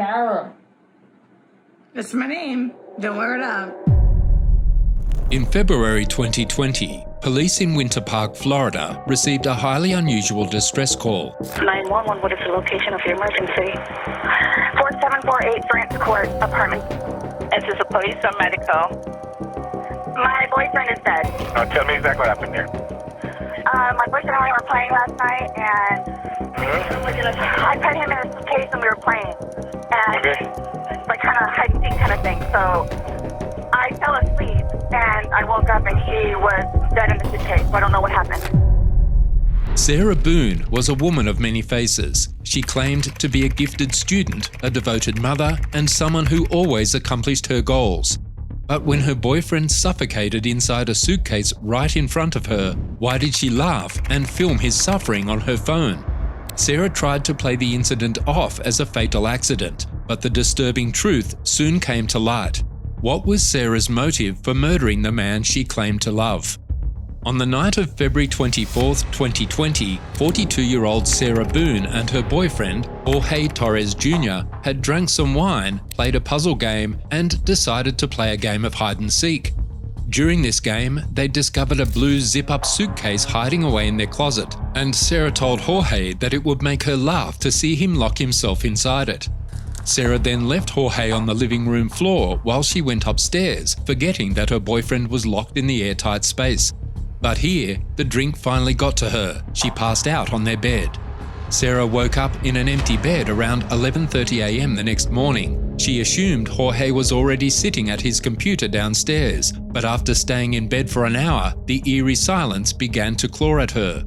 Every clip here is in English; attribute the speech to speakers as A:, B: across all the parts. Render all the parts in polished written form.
A: Sarah.
B: That's my name. Don't wear it out.
C: In February 2020, police in Winter Park, Florida, received a highly unusual distress call.
D: 911, what is the location of your emergency? 4748 France Court, apartment.
E: Is this a police or medical?
D: My boyfriend is dead.
F: Tell me exactly what happened here.
D: My boyfriend and I were playing last night, and I put him in a suitcase and we were playing. And like kind of hide and seek kind of thing. So I fell asleep and I woke up and he was dead in the suitcase. So I don't know what happened.
C: Sarah Boone was a woman of many faces. She claimed to be a gifted student, a devoted mother, and someone who always accomplished her goals. But when her boyfriend suffocated inside a suitcase right in front of her, why did she laugh and film his suffering on her phone? Sarah tried to play the incident off as a fatal accident, but the disturbing truth soon came to light. What was Sarah's motive for murdering the man she claimed to love? On the night of February 24, 2020, 42-year-old Sarah Boone and her boyfriend, Jorge Torres Jr., had drank some wine, played a puzzle game, and decided to play a game of hide and seek. During this game, they discovered a blue zip-up suitcase hiding away in their closet, and Sarah told Jorge that it would make her laugh to see him lock himself inside it. Sarah then left Jorge on the living room floor while she went upstairs, forgetting that her boyfriend was locked in the airtight space. But here, the drink finally got to her. She passed out on their bed. Sarah woke up in an empty bed around 11:30 a.m. the next morning. She assumed Jorge was already sitting at his computer downstairs, but after staying in bed for an hour, the eerie silence began to claw at her.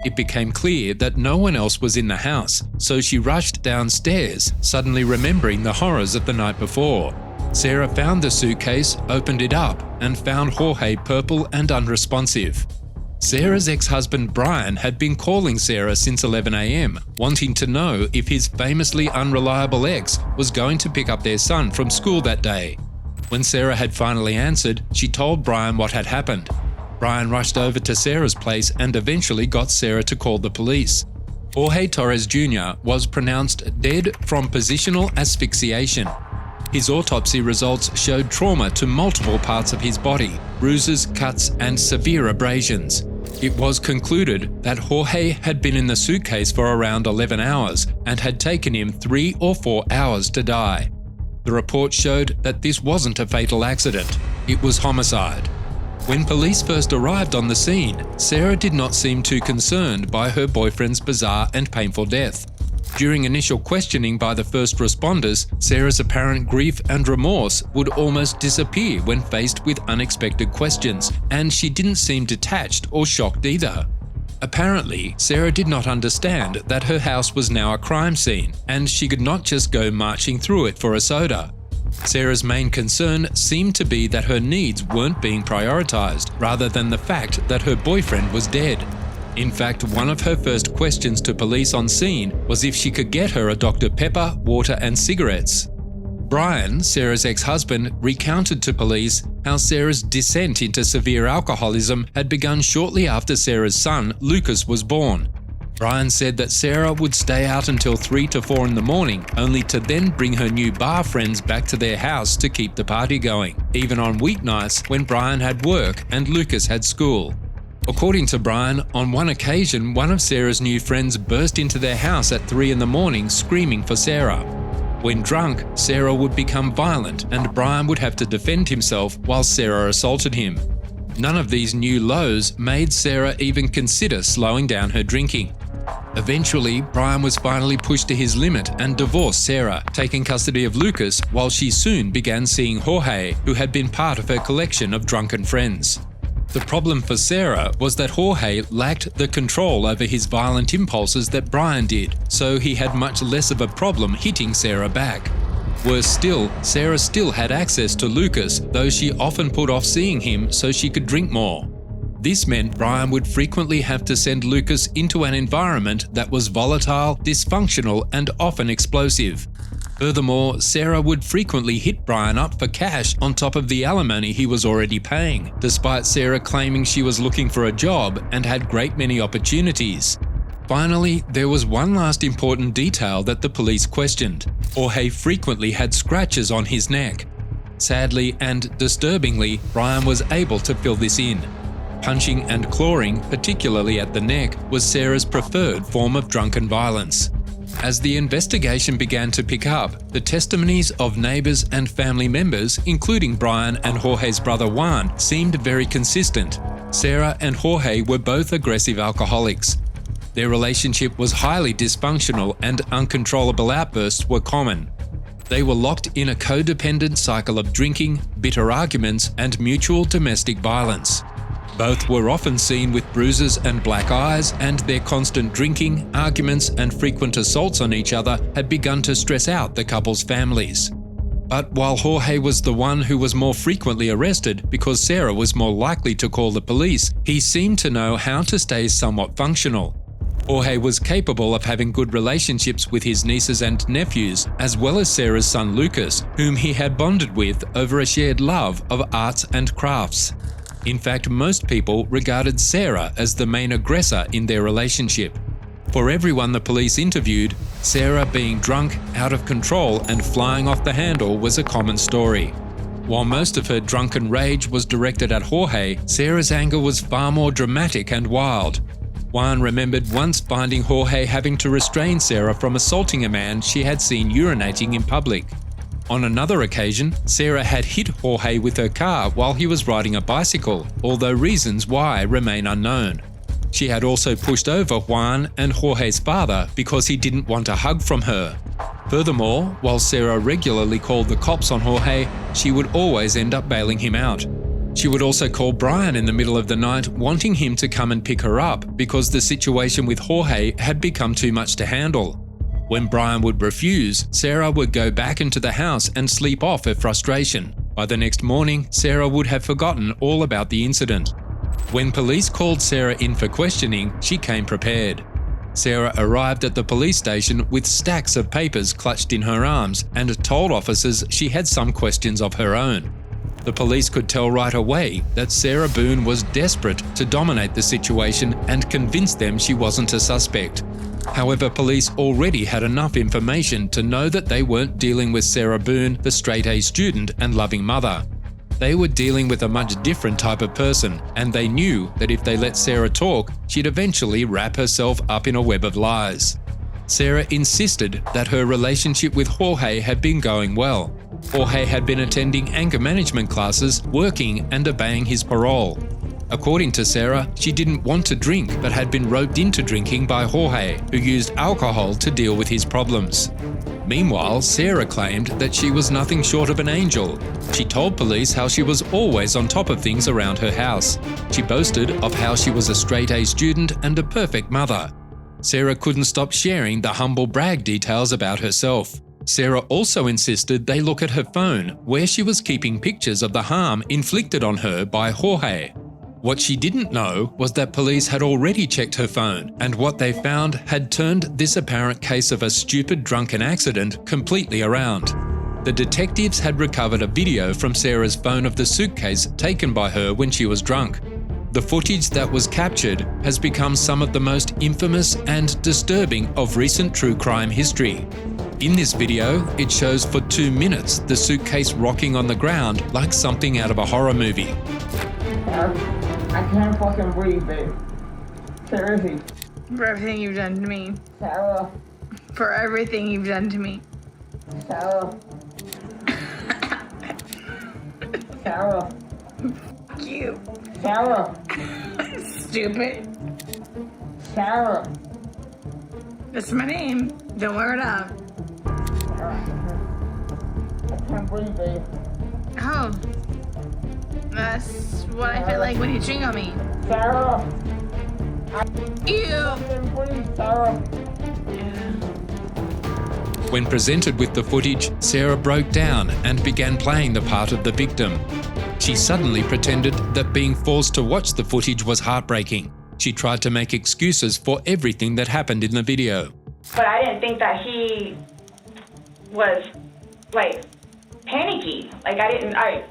C: It became clear that no one else was in the house, so she rushed downstairs, suddenly remembering the horrors of the night before. Sarah found the suitcase, opened it up, and found Jorge purple and unresponsive. Sarah's ex-husband Brian had been calling Sarah since 11 a.m, wanting to know if his famously unreliable ex was going to pick up their son from school that day. When Sarah had finally answered, she told Brian what had happened. Brian rushed over to Sarah's place and eventually got Sarah to call the police. Jorge Torres Jr. was pronounced dead from positional asphyxiation. His autopsy results showed trauma to multiple parts of his body, bruises, cuts, and severe abrasions. It was concluded that Jorge had been in the suitcase for around 11 hours and had taken him 3 or 4 hours to die. The report showed that this wasn't a fatal accident, it was homicide. When police first arrived on the scene, Sarah did not seem too concerned by her boyfriend's bizarre and painful death. During initial questioning by the first responders, Sarah's apparent grief and remorse would almost disappear when faced with unexpected questions, and she didn't seem detached or shocked either. Apparently, Sarah did not understand that her house was now a crime scene, and she could not just go marching through it for a soda. Sarah's main concern seemed to be that her needs weren't being prioritized, rather than the fact that her boyfriend was dead. In fact, one of her first questions to police on scene was if she could get her a Dr. Pepper, water, and cigarettes. Brian, Sarah's ex-husband, recounted to police how Sarah's descent into severe alcoholism had begun shortly after Sarah's son, Lucas, was born. Brian said that Sarah would stay out until 3 to 4 in the morning, only to then bring her new bar friends back to their house to keep the party going, even on weeknights when Brian had work and Lucas had school. According to Brian, on one occasion, one of Sarah's new friends burst into their house at 3 in the morning screaming for Sarah. When drunk, Sarah would become violent and Brian would have to defend himself while Sarah assaulted him. None of these new lows made Sarah even consider slowing down her drinking. Eventually, Brian was finally pushed to his limit and divorced Sarah, taking custody of Lucas, while she soon began seeing Jorge, who had been part of her collection of drunken friends. The problem for Sarah was that Jorge lacked the control over his violent impulses that Brian did, so he had much less of a problem hitting Sarah back. Worse still, Sarah still had access to Lucas, though she often put off seeing him so she could drink more. This meant Brian would frequently have to send Lucas into an environment that was volatile, dysfunctional, and often explosive. Furthermore, Sarah would frequently hit Brian up for cash on top of the alimony he was already paying, despite Sarah claiming she was looking for a job and had great many opportunities. Finally, there was one last important detail that the police questioned. Jorge frequently had scratches on his neck. Sadly and disturbingly, Brian was able to fill this in. Punching and clawing, particularly at the neck, was Sarah's preferred form of drunken violence. As the investigation began to pick up, the testimonies of neighbours and family members, including Brian and Jorge's brother Juan, seemed very consistent. Sarah and Jorge were both aggressive alcoholics. Their relationship was highly dysfunctional and uncontrollable outbursts were common. They were locked in a codependent cycle of drinking, bitter arguments, and mutual domestic violence. Both were often seen with bruises and black eyes, and their constant drinking, arguments, and frequent assaults on each other had begun to stress out the couple's families. But while Jorge was the one who was more frequently arrested because Sarah was more likely to call the police, he seemed to know how to stay somewhat functional. Jorge was capable of having good relationships with his nieces and nephews, as well as Sarah's son Lucas, whom he had bonded with over a shared love of arts and crafts. In fact, most people regarded Sarah as the main aggressor in their relationship. For everyone the police interviewed, Sarah being drunk, out of control, and flying off the handle was a common story. While most of her drunken rage was directed at Jorge, Sarah's anger was far more dramatic and wild. Juan remembered once finding Jorge having to restrain Sarah from assaulting a man she had seen urinating in public. On another occasion, Sarah had hit Jorge with her car while he was riding a bicycle, although reasons why remain unknown. She had also pushed over Juan and Jorge's father because he didn't want a hug from her. Furthermore, while Sarah regularly called the cops on Jorge, she would always end up bailing him out. She would also call Brian in the middle of the night wanting him to come and pick her up because the situation with Jorge had become too much to handle. When Brian would refuse, Sarah would go back into the house and sleep off her frustration. By the next morning, Sarah would have forgotten all about the incident. When police called Sarah in for questioning, she came prepared. Sarah arrived at the police station with stacks of papers clutched in her arms and told officers she had some questions of her own. The police could tell right away that Sarah Boone was desperate to dominate the situation and convince them she wasn't a suspect. However, police already had enough information to know that they weren't dealing with Sarah Boone, the straight-A student and loving mother. They were dealing with a much different type of person, and they knew that if they let Sarah talk, she'd eventually wrap herself up in a web of lies. Sarah insisted that her relationship with Jorge had been going well. Jorge had been attending anger management classes, working and obeying his parole. According to Sarah, she didn't want to drink but had been roped into drinking by Jorge, who used alcohol to deal with his problems. Meanwhile, Sarah claimed that she was nothing short of an angel. She told police how she was always on top of things around her house. She boasted of how she was a straight-A student and a perfect mother. Sarah couldn't stop sharing the humble brag details about herself. Sarah also insisted they look at her phone, where she was keeping pictures of the harm inflicted on her by Jorge. What she didn't know was that police had already checked her phone, and what they found had turned this apparent case of a stupid drunken accident completely around. The detectives had recovered a video from Sarah's phone of the suitcase taken by her when she was drunk. The footage that was captured has become some of the most infamous and disturbing of recent true crime history. In this video, it shows for 2 minutes the suitcase rocking on the ground like something out of a horror movie.
A: I can't fucking breathe, babe. Seriously.
B: For everything you've done to me.
A: Sarah.
B: For everything you've done to me.
A: Sarah. Sarah.
B: Fuck you.
A: Sarah.
B: Stupid.
A: Sarah.
B: That's my name. Don't wear it up.
A: I can't breathe, babe.
B: Oh. That's what I feel like when you chewing on me.
A: Sarah.
B: Ew.
A: Can't breathe, Sarah.
C: When presented with the footage, Sarah broke down and began playing the part of the victim. She suddenly pretended that being forced to watch the footage was heartbreaking. She tried to make excuses for everything that happened in the video.
G: But I didn't think that he was, like, panicky. Like,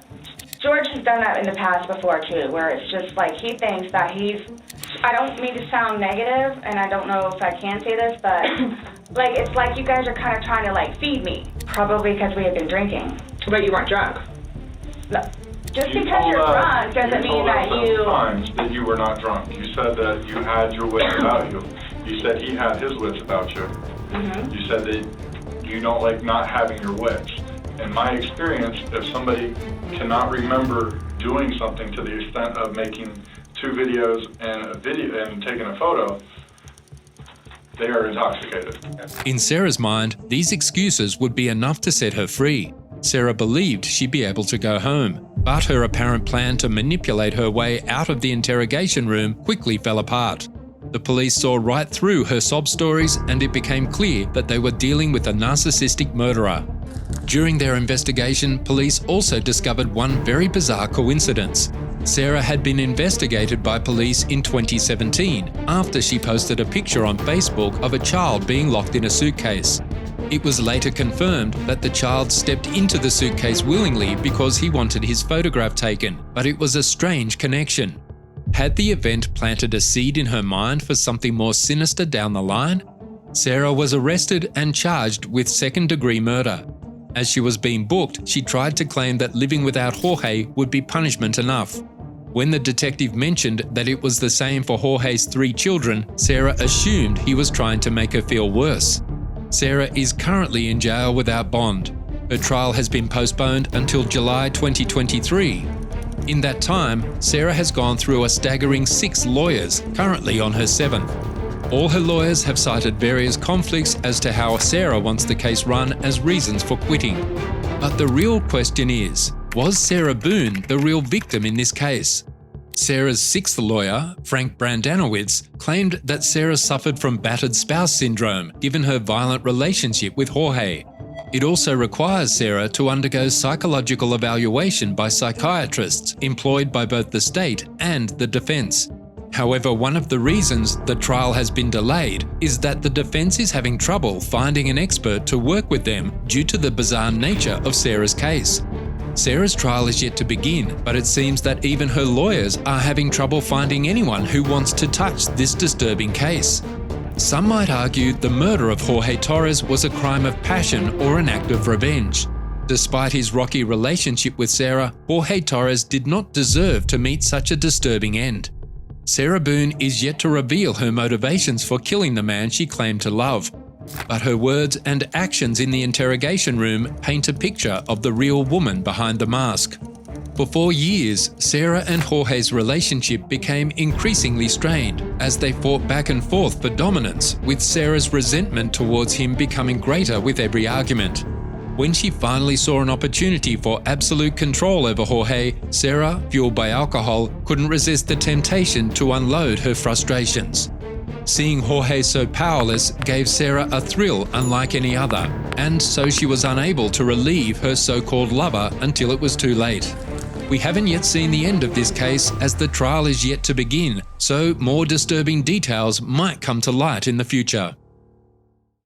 G: George has done that in the past before, too, where it's just, like, he thinks that he's I don't mean to sound negative, and I don't know if I can say this, but like it's like you guys are kind of trying to like feed me, probably because we have been drinking.
H: But you weren't drunk.
G: Just because you're drunk doesn't mean that you...
I: times that you were not drunk. You said that you had your wits about you. You said he had his wits about you.
G: Mm-hmm.
I: You said that you don't like not having your wits. In my experience, if somebody cannot remember doing something to the extent of making 2 videos and taking a photo, they are intoxicated.
C: In Sarah's mind, these excuses would be enough to set her free. Sarah believed she'd be able to go home, but her apparent plan to manipulate her way out of the interrogation room quickly fell apart. The police saw right through her sob stories, and it became clear that they were dealing with a narcissistic murderer. During their investigation, police also discovered one very bizarre coincidence. Sarah had been investigated by police in 2017 after she posted a picture on Facebook of a child being locked in a suitcase. It was later confirmed that the child stepped into the suitcase willingly because he wanted his photograph taken, but it was a strange connection. Had the event planted a seed in her mind for something more sinister down the line? Sarah was arrested and charged with second-degree murder. As she was being booked, she tried to claim that living without Jorge would be punishment enough. When the detective mentioned that it was the same for Jorge's 3 children, Sarah assumed he was trying to make her feel worse. Sarah is currently in jail without bond. Her trial has been postponed until July 2023. In that time, Sarah has gone through a staggering 6 lawyers, currently on her 7th. All her lawyers have cited various conflicts as to how Sarah wants the case run as reasons for quitting. But the real question is, was Sarah Boone the real victim in this case? Sarah's 6th lawyer, Frank Brandanowitz, claimed that Sarah suffered from battered spouse syndrome given her violent relationship with Jorge. It also requires Sarah to undergo psychological evaluation by psychiatrists employed by both the state and the defense. However, one of the reasons the trial has been delayed is that the defense is having trouble finding an expert to work with them due to the bizarre nature of Sarah's case. Sarah's trial is yet to begin, but it seems that even her lawyers are having trouble finding anyone who wants to touch this disturbing case. Some might argue the murder of Jorge Torres was a crime of passion or an act of revenge. Despite his rocky relationship with Sarah, Jorge Torres did not deserve to meet such a disturbing end. Sarah Boone is yet to reveal her motivations for killing the man she claimed to love. But her words and actions in the interrogation room paint a picture of the real woman behind the mask. For 4 years, Sarah and Jorge's relationship became increasingly strained as they fought back and forth for dominance, with Sarah's resentment towards him becoming greater with every argument. When she finally saw an opportunity for absolute control over Jorge, Sarah, fueled by alcohol, couldn't resist the temptation to unload her frustrations. Seeing Jorge so powerless gave Sarah a thrill unlike any other, and so she was unable to relieve her so-called lover until it was too late. We haven't yet seen the end of this case as the trial is yet to begin, so more disturbing details might come to light in the future.